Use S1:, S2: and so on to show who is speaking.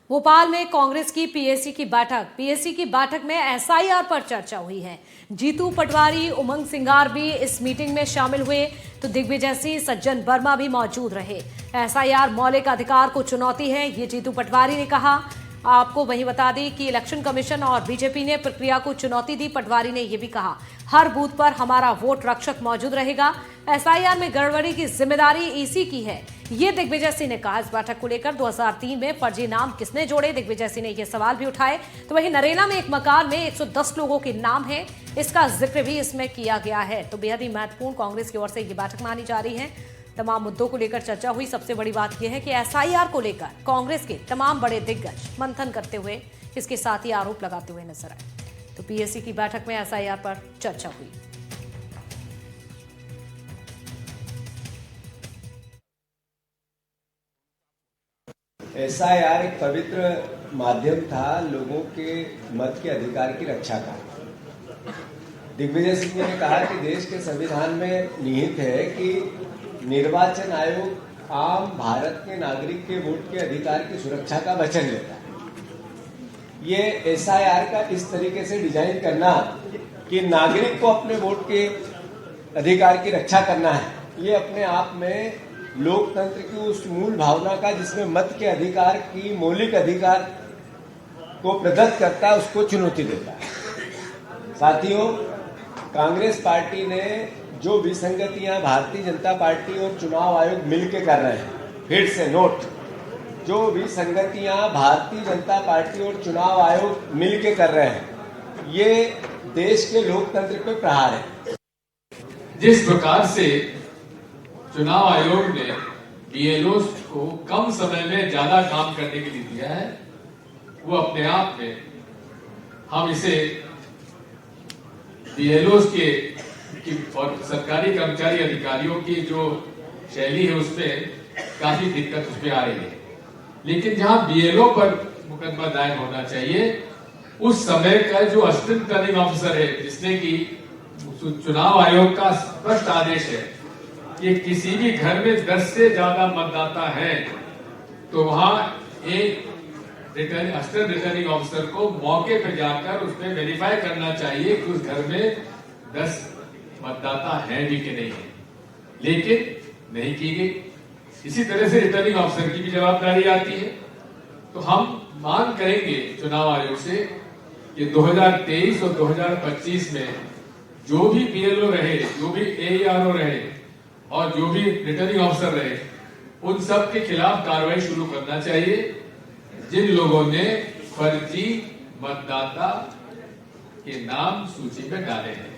S1: भोपाल में कांग्रेस की पीएसी की बैठक में एसआईआर पर चर्चा हुई है। जीतू पटवारी, उमंग सिंगार भी इस मीटिंग में शामिल हुए तो दिग्विजय सिंह, सज्जन वर्मा भी मौजूद रहे। एसआईआर मौलिक अधिकार को चुनौती है, ये जीतू पटवारी ने कहा। आपको वहीं बता दें कि इलेक्शन कमीशन और बीजेपी ने प्रक्रिया को चुनौती दी। पटवारी ने यह भी कहा, हर बूथ पर हमारा वोट रक्षक मौजूद रहेगा। एसआईआर में गड़बड़ी की जिम्मेदारी ईसी की है, ये दिग्विजय सिंह ने कहा। इस बैठक को लेकर 2003 में फर्जी नाम किसने जोड़े, दिग्विजय सिंह ने यह सवाल भी उठाए। तो वहीं नरेला में एक मकान में 110 लोगों के नाम है, इसका जिक्र भी इसमें किया गया है। तो बेहद ही महत्वपूर्ण कांग्रेस की ओर से यह बैठक मानी जा रही है। तमाम मुद्दों को लेकर चर्चा हुई। सबसे बड़ी बात यह है कि एसआईआर को लेकर कांग्रेस के तमाम बड़े दिग्गज मंथन करते हुए, इसके साथ ही आरोप लगाते हुए नजर आए। तो पीएसी की बैठक में एसआईआर पर चर्चा हुई।
S2: एसआईआर एक पवित्र माध्यम था लोगों के मत के अधिकार की रक्षा का। दिग्विजय सिंह ने कहा कि देश के संविधान में निहित है कि निर्वाचन आयोग आम भारत के नागरिक के वोट के अधिकार की सुरक्षा का वचन लेता है। ये एसआईआर का इस तरीके से डिजाइन करना कि नागरिक को अपने वोट के अधिकार की रक्षा करना है, ये अपने आप में लोकतंत्र की उस मूल भावना का, जिसमें मत के अधिकार की मौलिक अधिकार को प्रदत्त करता है, उसको चुनौती देता है। साथियों, कांग्रेस पार्टी ने जो विसंगतियां भारतीय जनता पार्टी और चुनाव आयोग मिलकर कर रहे हैं, फिर से नोट, जो विसंगतियां भारतीय जनता पार्टी और चुनाव आयोग मिलकर कर रहे हैं, ये देश के लोकतंत्र पे प्रहार है।
S3: जिस प्रकार से चुनाव आयोग ने बीएलओ को कम समय में ज्यादा काम करने के लिए दिया है, वो अपने आप में हम इसे बीएलओ के और सरकारी कर्मचारी अधिकारियों की जो शैली है उसमें काफी दिक्कत उसमें आ रही है। लेकिन जहां बीएलओ पर मुकदमा दायर होना चाहिए, उस समय का जो असिस्टेंट रिटर्निंग ऑफिसर है, जिसने की चुनाव आयोग का स्पष्ट आदेश है कि किसी भी घर में 10 से ज्यादा मतदाता है तो वहां एक असिस्टेंट रिटर्निंग ऑफिसर को मौके पर जाकर उसमें वेरीफाई करना चाहिए कि उस घर में 10 मतदाता है भी कि नहीं है, लेकिन नहीं की गई। इसी तरह से रिटर्निंग ऑफिसर की भी जवाबदारी आती है। तो हम मांग करेंगे चुनाव आयोग से कि 2023 और 2025 में जो भी बीएलओ रहे, जो भी एआरओ रहे और जो भी रिटर्निंग ऑफिसर रहे, उन सब के खिलाफ कार्रवाई शुरू करना चाहिए जिन लोगों ने फर्जी मतदाता के नाम सूची में डाले हैं।